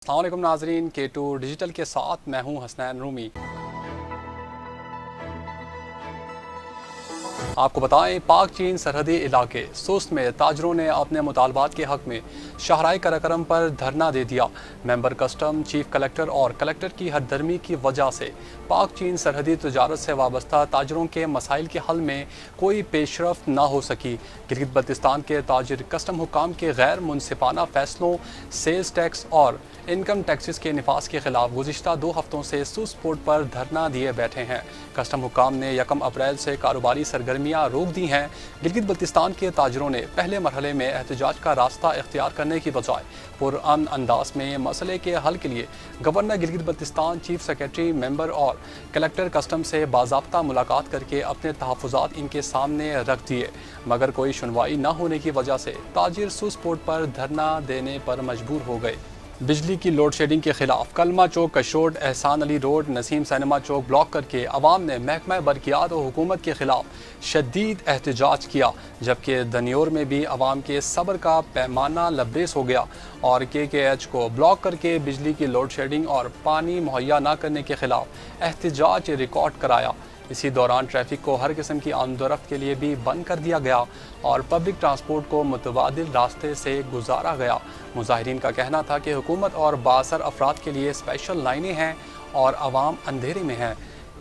अस्सलाम वालेकुम नाजरीन, K2 डिजिटल के साथ मैं हूं हसनैन रूमी। आपको बताएं, पाक चीन सरहदी इलाके सुस्त में ताजरों ने अपने मुतालबात के हक में शाहराह कराकरम पर धरना दे दिया। मेंबर कस्टम, चीफ कलेक्टर और कलेक्टर की हरदर्मी की वजह से पाक चीन सरहदी तजारत से वाबस्ता ताजरों के मसाइल के हल में कोई पेशरफ्त ना हो सकी। गिलगित बल्तिस्तान के ताजिर कस्टम हुकाम के गैर मुनसिफाना फैसलों, सेल्स टैक्स और इनकम टैक्सेस के निफाज के खिलाफ गुज़िश्ता 2 हफ्तों से सुस्त पोर्ट पर धरना दिए बैठे हैं। कस्टम हुकाम ने 1 अप्रैल से कारोबारी सरगर्मियाँ रोक दी हैं। गिलगित बल्तिस्तान के ताजरों ने पहले मरहले में एहतजाज का रास्ता इख्तियार करने की बजाय पुरअमन अंदाज में मसले के हल के लिए governor Gilgit Baltistan, chief secretary, member और कलेक्टर कस्टम से बाज़ाब्ता मुलाकात करके अपने तहफ़्फ़ुज़ात इनके सामने रख दिए, मगर कोई सुनवाई न होने की वजह से ताजिर सुस्त पोर्ट पर धरना देने पर मजबूर हो गए। बिजली की लोड शेडिंग के खिलाफ कलमा चौक, कशोड, एहसान अली रोड, नसीम सिनेमा चौक ब्लॉक करके अवाम ने महकमा बरकियात और हुकूमत के खिलाफ शदीद एहतजाज किया, जबकि दनियोर में भी अवाम के सब्र का पैमाना लबरेज हो गया और KKH को ब्लॉक करके बिजली की लोड शेडिंग और पानी मुहैया न करने के खिलाफ एहतजाज रिकॉर्ड कराया। इसी दौरान ट्रैफिक को हर किस्म की आमदोरफ्त के लिए भी बंद कर दिया गया और पब्लिक ट्रांसपोर्ट को मुतबादिल रास्ते से गुजारा गया। मुजाहिरीन का कहना था कि हुकूमत और बासर अफराद के लिए स्पेशल लाइनें हैं और आवाम अंधेरे में है।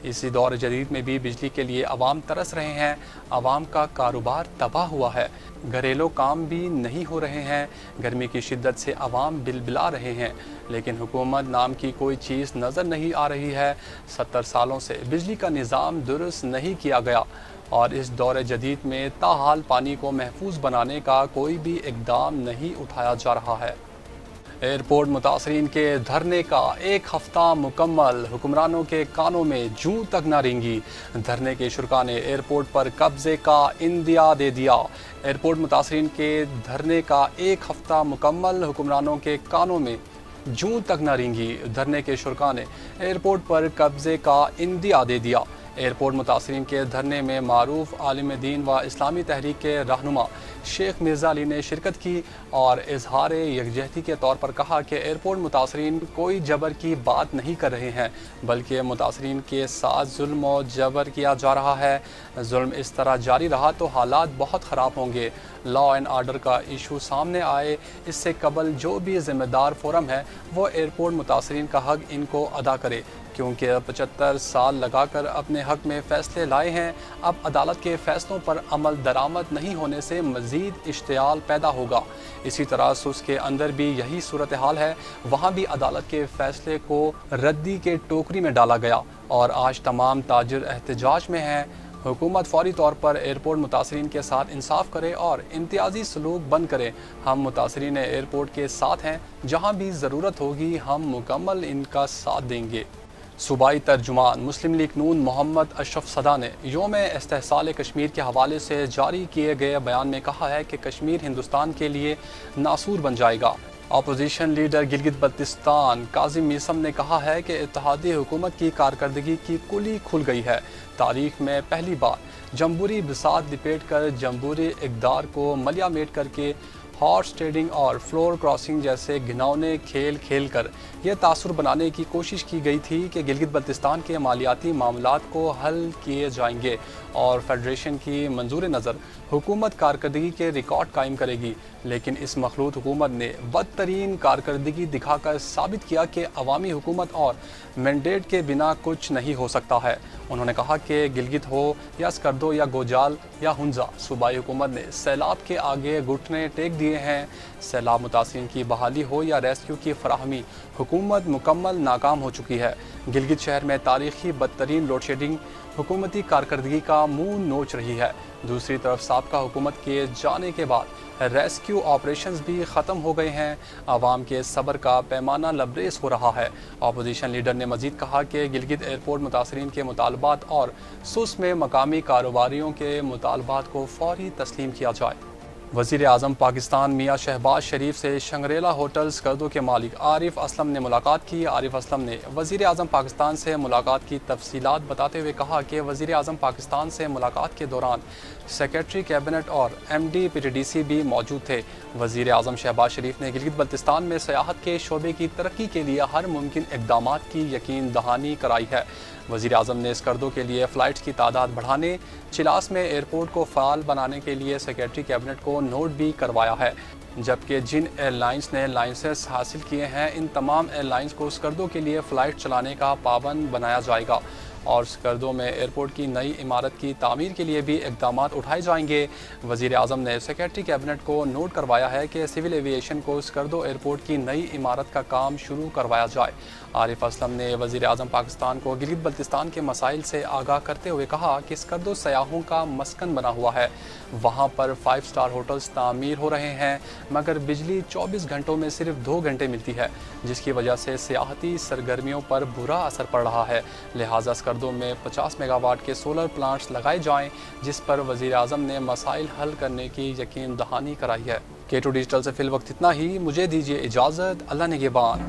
इसी दौर जदीद में भी बिजली के लिए आवाम तरस रहे हैं। आवाम का कारोबार तबाह हुआ है, घरेलू काम भी नहीं हो रहे हैं। गर्मी की शिद्दत से आवाम बिलबिला रहे हैं, लेकिन हुकूमत नाम की कोई चीज़ नज़र नहीं आ रही है। 70 सालों से बिजली का निज़ाम दुरुस्त नहीं किया गया और इस दौर जदीद में ताहाल पानी को महफूज बनाने का कोई भी इक़दाम नहीं उठाया जा रहा है। एयरपोर्ट मुतासरीन के धरने का 1 हफ्ता मुकम्मल, हुक्मरानों के कानों में जूं तक न रेंगी। धरने के शुरका ने एयरपोर्ट पर कब्जे का इंदिया दे दिया। एयरपोर्ट मुतासरीन के धरने का 1 हफ्ता मुकम्मल, हुक्मरानों के कानों में जूं तक न रेंगी। धरने के शुरका ने एयरपोर्ट पर कब्जे का इंदिया दे दिया। एयरपोर्ट मुतासरीन के धरने में मारूफ आलिम दीन व इस्लामी तहरीक के रहनुमा शेख मिर्ज़ा अली ने शिरकत की और इजहार यकजहती के तौर पर कहा कि एयरपोर्ट मुतासरीन कोई जबर की बात नहीं कर रहे हैं, बल्कि मुतासरीन के साथ जुल्म और जबर किया जा रहा है। जुल्म इस तरह जारी रहा तो हालात बहुत ख़राब होंगे। लॉ एंड आर्डर का इशू सामने आए, इससे कबल जो भी ज़िम्मेदार फोरम है वो एयरपोर्ट मुतासरीन का हक़ इनको अदा करे, क्योंकि 75 साल लगाकर अपने हक़ में फ़ैसले लाए हैं। अब अदालत के फ़ैसलों पर अमल दरामद नहीं होने से मज़ीद इश्तियाल पैदा होगा। इसी तरह सुस के अंदर भी यही सूरत हाल है। वहाँ भी अदालत के फ़ैसले को रद्दी के टोकरी में डाला गया और आज तमाम ताजिर एहतजाज में हैं। हुकूमत फौरी तौर पर एयरपोर्ट मुतासरीन के साथ इंसाफ करे और इम्तियाजी सलूक बंद करे। हम मुतासरीन एयरपोर्ट के साथ हैं, जहाँ भी ज़रूरत होगी हम मुकम्मल इनका साथ देंगे। सूबाई तर्जुमान मुस्लिम लीग नून मोहम्मद अशरफ सदा ने योम इस्तेहसाल कश्मीर के हवाले से जारी किए गए बयान में कहा है कि कश्मीर हिंदुस्तान के लिए नासूर बन जाएगा। अपोजिशन लीडर गिलगित बल्तिस्तान काजिम मीसम ने कहा है कि इत्तेहादी हुकूमत की कारकर्दगी की कुली खुल गई है। तारीख में पहली बार जम्बूरी बिसात लिपेट कर जम्बूरी इक़दार को मलिया मेट करके हॉर्स ट्रेडिंग और फ्लोर क्रॉसिंग जैसे घिनौने खेल खेल कर यह तासुर बनाने की कोशिश की गई थी कि गिलगित बल्तिस्तान के मालियाती मामलात को हल किए जाएंगे और फेडरेशन की मंजूर नज़र हुकूमत कारकर्दगी के रिकॉर्ड कायम करेगी। लेकिन इस मखलूत हुकूमत ने बदतरीन कारकर्दगी दिखाकर साबित किया कि अवामी हुकूमत और मैंडेट के बिना कुछ नहीं हो सकता है। उन्होंने कहा कि गिलगित हो या स्कर्दो या गोजाल या हुंजा, सूबाई हुकूमत ने सैलाब के आगे घुटने टेक दिए हैं। सैलाब मुतासिरीन की बहाली हो या रेस्क्यू की फराहमी, हुकूमत मुकम्मल नाकाम हो चुकी है। गिलगित शहर में तारीखी बदतरीन लोड शेडिंग हुकूमती कारकर्दगी का मुंह नोच रही है। दूसरी तरफ साबका हुकूमत के जाने के बाद रेस्क्यू ऑपरेशंस भी ख़त्म हो गए हैं। आवाम के सब्र का पैमाना लबरेज हो रहा है। अपोजिशन लीडर ने मजीद कहा कि गिलगित एयरपोर्ट मुतासरीन के मुतालबात और सुस में मकामी कारोबारियों के मुतालबात को फौरी तस्लीम किया जाए। وزیر اعظم پاکستان میاں شہباز شریف سے شنگریلا ہوٹل سکردو کے مالک عارف اسلم نے ملاقات کی۔ عارف اسلم نے وزیر اعظم پاکستان سے ملاقات کی تفصیلات بتاتے ہوئے کہا کہ وزیر اعظم پاکستان سے ملاقات کے دوران سیکریٹری کیبنٹ اور M D P T D C بھی موجود تھے۔ وزیر اعظم شہباز شریف نے گلگت بلتستان میں سیاحت کے شعبے کی ترقی کے لیے ہر ممکن اقدامات کی یقین دہانی کرائی ہے۔ وزیر اعظم نے اسکردو کے لیے فلائٹس کی تعداد بڑھانے، چلاس میں ایئرپورٹ کو فعال بنانے کے لیے سیکریٹری کیبنٹ کو نوٹ بھی کروایا ہے، جبکہ جن ایئر لائنز نے لائسنس حاصل کیے ہیں ان تمام ایئر لائنز کو اسکردو کے لیے فلائٹ چلانے کا پابند بنایا جائے گا اور اسکردو میں ایئرپورٹ کی نئی عمارت کی تعمیر کے لیے بھی اقدامات اٹھائے جائیں گے۔ وزیر اعظم نے سیکریٹری کیبنٹ کو نوٹ کروایا ہے کہ سول ایویشن کو اسکردو ایئرپورٹ کی نئی عمارت کا کام شروع کروایا جائے۔ عارف اسلم نے وزیر اعظم پاکستان کو گلگت بلتستان کے مسائل سے آگاہ کرتے ہوئے کہا کہ اسکردو سیاحوں کا مسکن بنا ہوا ہے، وہاں پر 5 اسٹار ہوٹلز تعمیر ہو رہے ہیں مگر بجلی 24 گھنٹوں میں صرف 2 گھنٹے ملتی ہے، جس کی وجہ سے سیاحتی سرگرمیوں پر برا اثر پڑ رہا ہے۔ لہٰذا اسکردو میں 50 میگا واٹ کے سولر پلانٹس لگائے جائیں، جس پر وزیر اعظم نے مسائل حل کرنے کی یقین دہانی کرائی ہے۔ K2 ڈیجیٹل سے فی الوقت اتنا ہی، مجھے دیجیے اجازت، اللہ نگہبان۔